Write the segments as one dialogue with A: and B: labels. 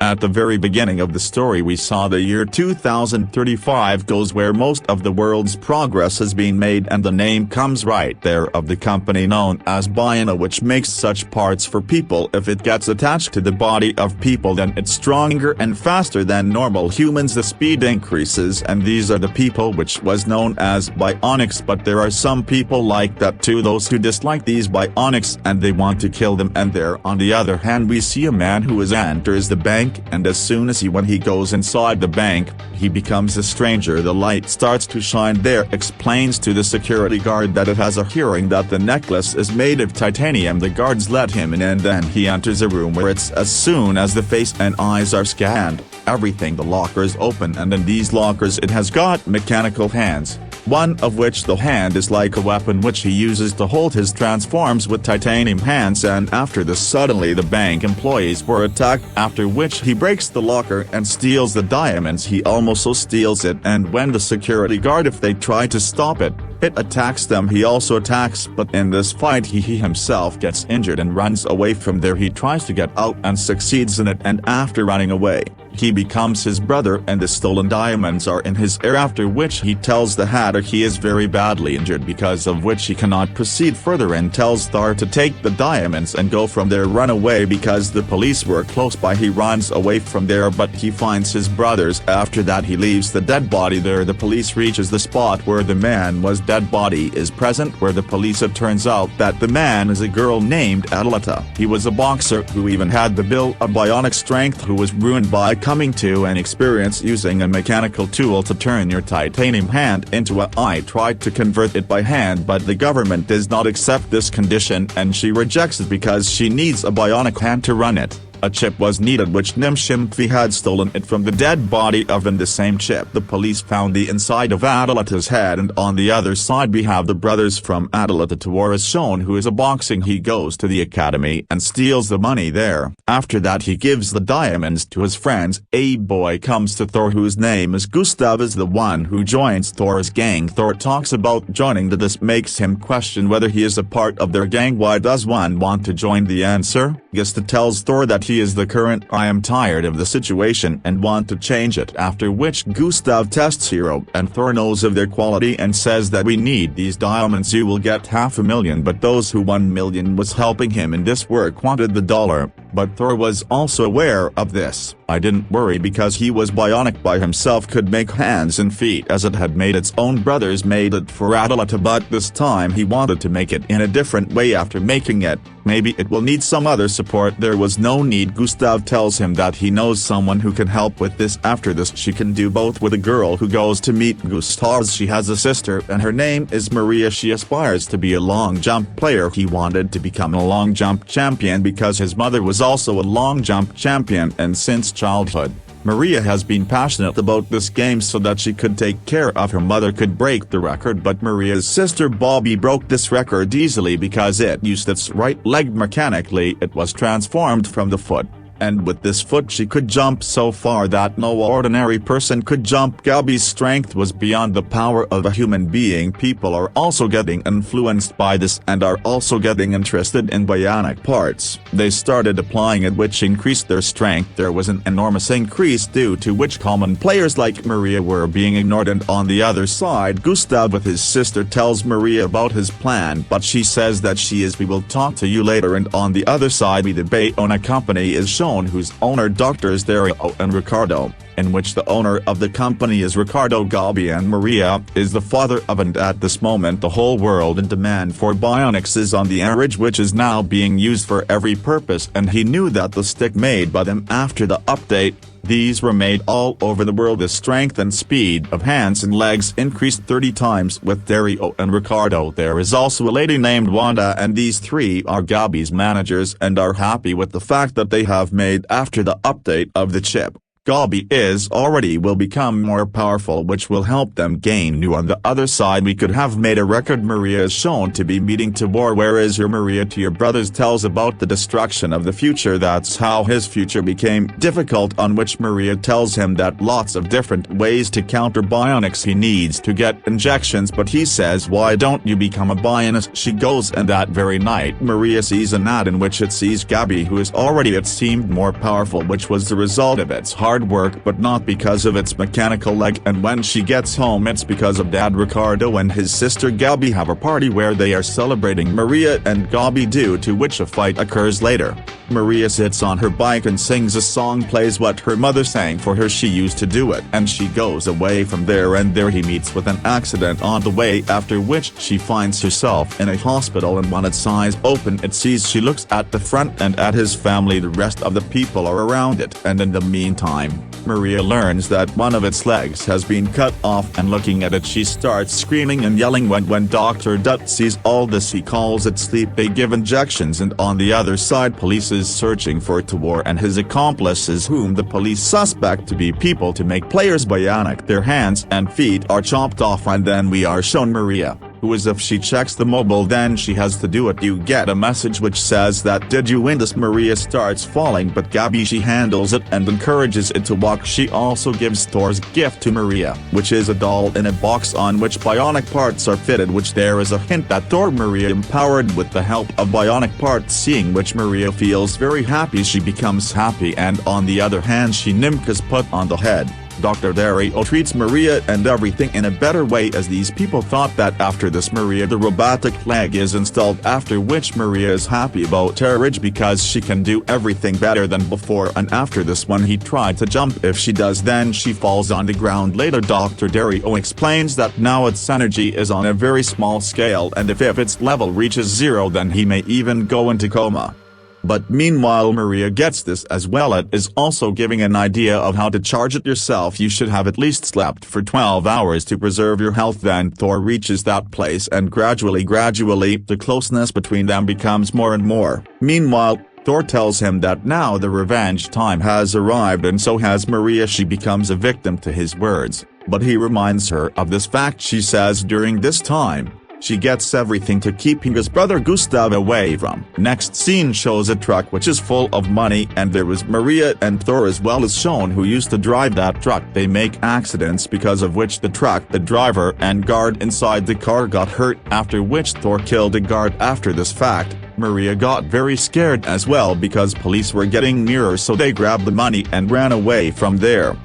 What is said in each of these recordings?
A: At the very beginning of the story we saw the year 2035 goes where most of the world's progress has been made, and the name comes right there of the company known as Bionic, which makes such parts for people. If it gets attached to the body of people then it's stronger and faster than normal humans. The speed increases, and these are the people which was known as Bionics, but there are some people like that too, those who dislike these Bionics and they want to kill them. And there on the other hand we see a man who enters the bank, and as soon as when he goes inside the bank, he becomes a stranger. The light starts to shine there, explains to the security guard that it has a hearing that the necklace is made of titanium. The guards let him in, and then he enters a room where it's as soon as the face and eyes are scanned, everything the lockers open, and in these lockers it has got mechanical hands, one of which the hand is like a weapon which he uses to hold his transforms with titanium hands. And after this suddenly the bank employees were attacked, after which he breaks the locker and steals the diamonds. He also steals it, and when the security guard, if they try to stop it, it attacks them. He also attacks, but in this fight he himself gets injured and runs away from there. He tries to get out and succeeds in it, and after running away, he becomes his brother, and the stolen diamonds are in his ear, after which he tells the Hatter he is very badly injured, because of which he cannot proceed further, and tells Thor to take the diamonds and go from there, run away because the police were close by. He runs away from there, but he finds his brothers. After that he leaves the dead body there. The police reaches the spot where the man was dead body is present, where the police, it turns out that the man is a girl named Adelita. He was a boxer who even had the bill of bionic strength, who was ruined by coming to an experience using a mechanical tool to turn your titanium hand into a eye. Tried to convert it by hand, but the government does not accept this condition, and she rejects it because she needs a bionic hand to run it. A chip was needed, which Nimshimfi had stolen it from the dead body of, in the same chip the police found the inside of Adelita's head, and on the other side we have the brothers from Adelita to War as shown, who is a boxing. He goes to the academy and steals the money there. After that he gives the diamonds to his friends. A boy comes to Thor whose name is Gustav, is the one who joins Thor's gang. Thor talks about joining this makes him question whether he is a part of their gang. Why does one want to join? The answer, Gustav tells Thor that he is the current. I am tired of the situation and want to change it. After which Gustav tests Hero and Thor knows of their quality and says that we need these diamonds, you will get $500,000, but those who 1 million was helping him in this work wanted the dollar. But Thor was also aware of this. I didn't worry because he was bionic by himself, could make hands and feet as it had made its own brothers made it for Adelita, but this time he wanted to make it in a different way. After making it, maybe it will need some other support. There was no need. Gustav tells him that he knows someone who can help with this. After this she can do both with a girl who goes to meet Gustav. She has a sister and her name is Maria. She aspires to be a long jump player. He wanted to become a long jump champion because his mother was also a long jump champion, and since childhood, Maria has been passionate about this game so that she could take care of her mother, could break the record. But Maria's sister Bobby broke this record easily because it used its right leg mechanically. It was transformed from the foot, and with this foot she could jump so far that no ordinary person could jump. Gabby's strength was beyond the power of a human being. People are also getting influenced by this and are also getting interested in bionic parts. They started applying it, which increased their strength. There was an enormous increase, due to which common players like Maria were being ignored. And on the other side, Gustav with his sister tells Maria about his plan, but she says that we will talk to you later. And on the other side the Bionic company is shown, whose owner doctors Dario and Ricardo, in which the owner of the company is Ricardo Galbi and Maria is the father of. And at this moment the whole world in demand for bionics is on the average, which is now being used for every purpose. And he knew that the stick made by them after the update, these were made all over the world. The strength and speed of hands and legs increased 30 times with Dario and Ricardo. There is also a lady named Wanda, and these three are Gabby's managers and are happy with the fact that they have made after the update of the chip. Gabi is already will become more powerful, which will help them gain new. On the other side, we could have made a record. Maria is shown to be meeting to war. Where is your Maria to your brothers? Tells about the destruction of the future. That's how his future became difficult, on which Maria tells him that lots of different ways to counter bionics. He needs to get injections, but he says, why don't you become a bionist? She goes, and that very night Maria sees an ad in which it sees Gabi, who is already, it seemed, more powerful, which was the result of its hard work, but not because of its mechanical leg. And when she gets home, it's because of Dad Ricardo and his sister Gabi have a party where they are celebrating Maria and Gabi, due to which a fight occurs later. Maria sits on her bike and sings a song, plays what her mother sang for her. She used to do it, and she goes away from there, and there he meets with an accident on the way, after which she finds herself in a hospital, and when its eyes open it sees, she looks at the front and at his family. The rest of the people are around it, and in the meantime, Maria learns that one of its legs has been cut off, and looking at it she starts screaming and yelling. When Dr. Dutt sees all this, he calls it sleep. They give injections, and on the other side police is searching for Tawar and his accomplices, whom the police suspect to be people to make players bionic. Their hands and feet are chopped off, and then we are shown Maria, who is, if she checks the mobile then she has to do it. You get a message which says that did you win this? Maria starts falling, but Gabi, she handles it and encourages it to walk. She also gives Thor's gift to Maria, which is a doll in a box on which bionic parts are fitted, which there is a hint that Thor Maria empowered with the help of bionic parts, seeing which Maria feels very happy. She becomes happy, and on the other hand she Nimka's put on the head. Dr. Dario treats Maria and everything in a better way, as these people thought that after this Maria the robotic leg is installed, after which Maria is happy about Terridge because she can do everything better than before, and after this when he tried to jump, if she does then she falls on the ground. Later Dr. Dario explains that now its energy is on a very small scale, and if its level reaches 0 then he may even go into coma. But meanwhile Maria gets this as well. It is also giving an idea of how to charge it yourself. You should have at least slept for 12 hours to preserve your health. Then Thor reaches that place, and gradually the closeness between them becomes more and more. Meanwhile, Thor tells him that now the revenge time has arrived, and so has Maria. She becomes a victim to his words, but he reminds her of this fact. She says during this time, she gets everything to keeping his brother Gustav away from. Next scene shows a truck which is full of money, and there was Maria and Thor as well as shown who used to drive that truck. They make accidents because of which the truck, the driver and guard inside the car got hurt, after which Thor killed a guard. After this fact, Maria got very scared as well because police were getting nearer, so they grabbed the money and ran away from there.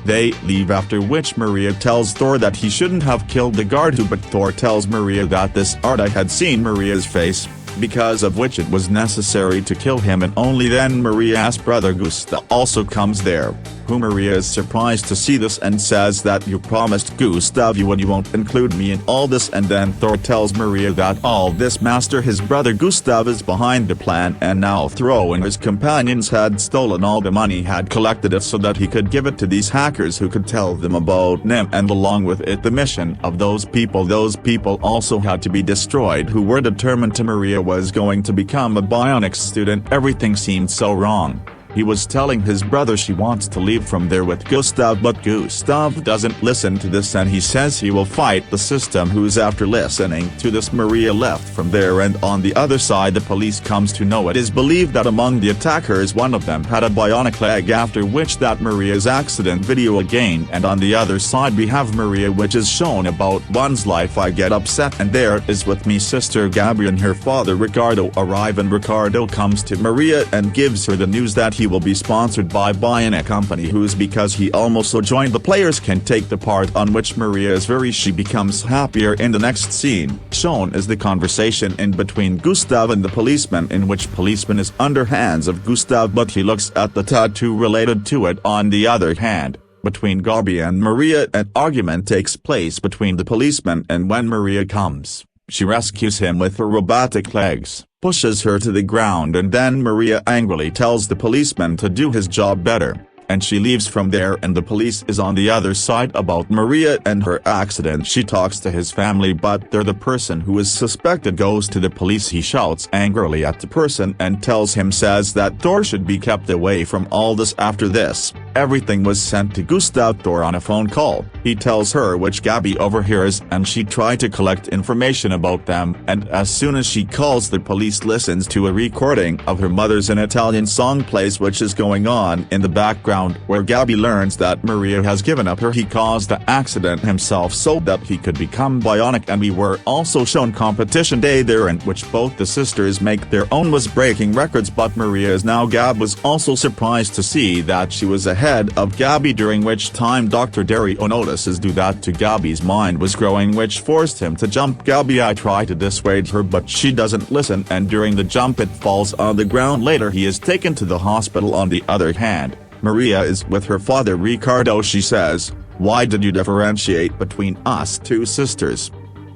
A: They leave, after which Maria tells Thor that he shouldn't have killed the guard too, but Thor tells Maria that this Arda had seen Maria's face, because of which it was necessary to kill him, and only then Maria's brother Gustav also comes there, who Maria is surprised to see this and says that you promised Gustav you won't include me in all this, and then Thor tells Maria that all this master his brother Gustav is behind the plan, and now Thor and his companions had stolen all the money, had collected it so that he could give it to these hackers who could tell them about Nim, and along with it the mission of those people. Those people also had to be destroyed, who were determined to Maria was going to become a bionics student. Everything seemed so wrong. He was telling his brother she wants to leave from there with Gustav, but Gustav doesn't listen to this, and he says he will fight the system. Who's after listening to this, Maria left from there, and on the other side the police comes to know. It is believed that among the attackers one of them had a bionic leg, after which that Maria's accident video again, and on the other side we have Maria, which is shown about one's life. I get upset, and there is with me sister Gabi and her father Ricardo arrive, and Ricardo comes to Maria and gives her the news that he will be sponsored by Bionic company, whose because he also joined the players can take the part, on which Maria is very she becomes happier. In the next scene shown is the conversation in between Gustav and the policeman, in which policeman is under hands of Gustav, but he looks at the tattoo related to it. On the other hand, between Gabi and Maria an argument takes place between the policeman, and when Maria comes, she rescues him with her robotic legs, pushes her to the ground, and then Maria angrily tells the policeman to do his job better, and she leaves from there. And the police is on the other side about Maria and her accident. She talks to his family, but the person who is suspected goes to the police. He shouts angrily at the person and tells him, says that Thor should be kept away from all this. After this, Everything was sent to Gustav Thor on a phone call. He tells her, which Gabby overhears, and she tried to collect information about them, and as soon as she calls, the police listens to a recording of her mother's an Italian song plays, which is going on in the background, where Gabby learns that Maria has given up her. He caused the accident himself so that he could become bionic, and we were also shown competition day there in which both the sisters make their own was breaking records, but Maria is now. Gab was also surprised to see that she was ahead of Gabby, during which time Dr. Dario notices do that to Gabby's mind was growing, which forced him to jump. Gabby try to dissuade her, but she doesn't listen, and during the jump it falls on the ground. Later he is taken to the hospital. On the other hand, Maria is with her father Ricardo. She says, "Why did you differentiate between us two sisters?"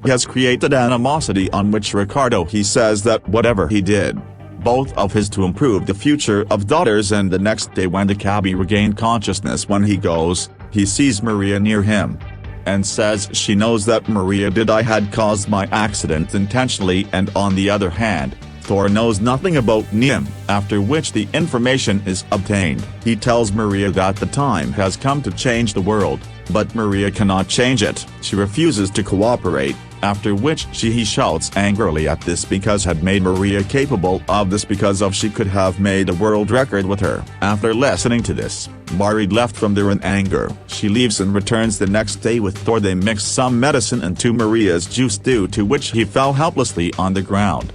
A: He has created animosity, on which Ricardo he says that whatever he did, both of his to improve the future of daughters. And the next day, when the cabbie regained consciousness, when he goes, he sees Maria near him and says she knows that Maria had caused my accident intentionally, and on the other hand, Thor knows nothing about him, after which the information is obtained. He tells Maria that the time has come to change the world, but Maria cannot change it. She refuses to cooperate, after which he shouts angrily at this because had made Maria capable of this, because of she could have made a world record with her. After listening to this, Mari left from there in anger. She leaves and returns the next day with Thor. They mix some medicine into Maria's juice, due to which he fell helplessly on the ground,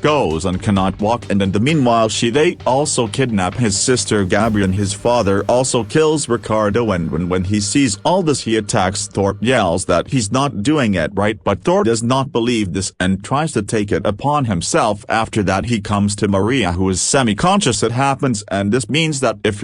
A: goes and cannot walk, and in the meanwhile they also kidnap his sister Gabby, and his father also kills Ricardo. And when he sees all this, he attacks Thor, yells that he's not doing it right, but Thor does not believe this and tries to take it upon himself. After that he comes to Maria, who is semi-conscious. It happens, and this means that if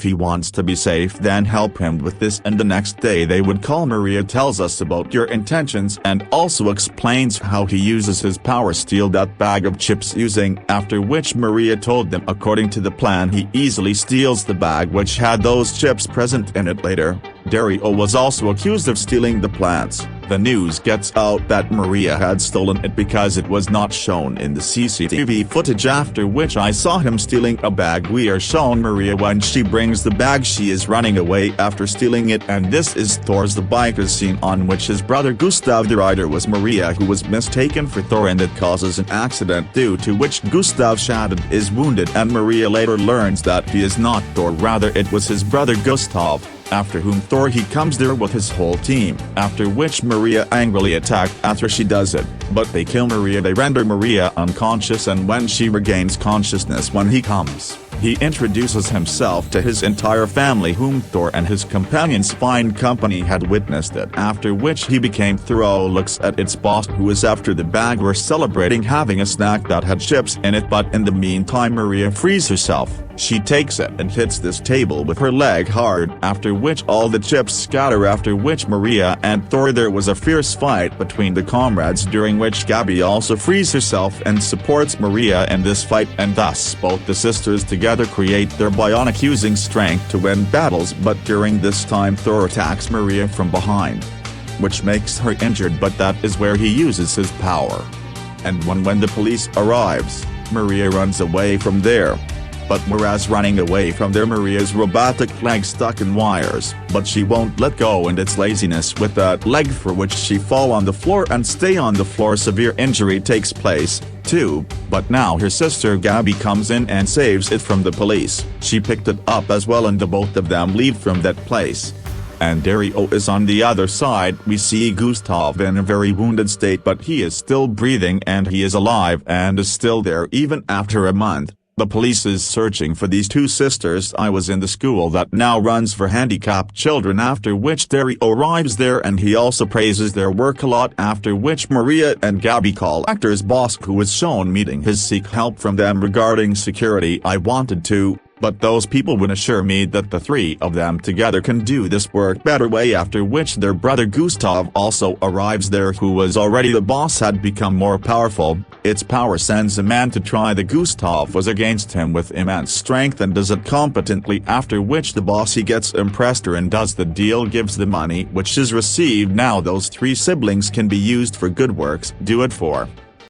A: he wants to be safe, then help him with this. And the next day they would call. Maria tells us about your intentions and also explains how he uses his power steal that bag of chips using, after which Maria told them according to the plan he easily steals the bag which had those chips present in it. Later, Dario was also accused of stealing the plants. The news gets out that Maria had stolen it because it was not shown in the CCTV footage, after which I saw him stealing a bag. We are shown Maria when she brings the bag. She is running away after stealing it, and this is Thor's the biker scene, on which his brother Gustav the rider was Maria, who was mistaken for Thor, and it causes an accident due to which Gustav shattered is wounded, and Maria later learns that he is not Thor, rather it was his brother Gustav, after whom Thor he comes there with his whole team, after which Maria angrily attacked after she does it, but they kill Maria. They render Maria unconscious, and when she regains consciousness, when he comes, he introduces himself to his entire family, whom Thor and his companions find company had witnessed it, after which he became Thor. Looks at its boss, who is after the bag. We're celebrating having a snack that had chips in it, but in the meantime Maria frees herself. She takes it and hits this table with her leg hard, after which all the chips scatter, after which Maria and Thor. There was a fierce fight between the comrades, during which Gabby also frees herself and supports Maria in this fight, and thus both the sisters together create their bionic, using strength to win battles. But during this time Thor attacks Maria from behind, which makes her injured, but that is where he uses his power. And when the police arrives, Maria runs away from there. But whereas running away from there, Maria's robotic leg stuck in wires, but she won't let go, and it's laziness with that leg for which she fall on the floor and stay on the floor. Severe injury takes place, too, but now her sister Gabby comes in and saves it from the police. She picked it up as well, and the both of them leave from that place. And Dario is on the other side. We see Gustav in a very wounded state, but he is still breathing and he is alive and is still there even after a month. The police is searching for these two sisters. I was in the school that now runs for handicapped children, after which Dario arrives there and he also praises their work a lot, after which Maria and Gabby call actor's boss, who is shown meeting his, seek help from them regarding security. I wanted to, but those people would assure me that the three of them together can do this work better way, after which their brother Gustav also arrives there, who was already the boss, had become more powerful. Its power sends a man to try. The Gustav was against him with immense strength and does it competently, after which the boss he gets impressed her and does the deal, gives the money which is received. Now those three siblings can be used for good works. Do it for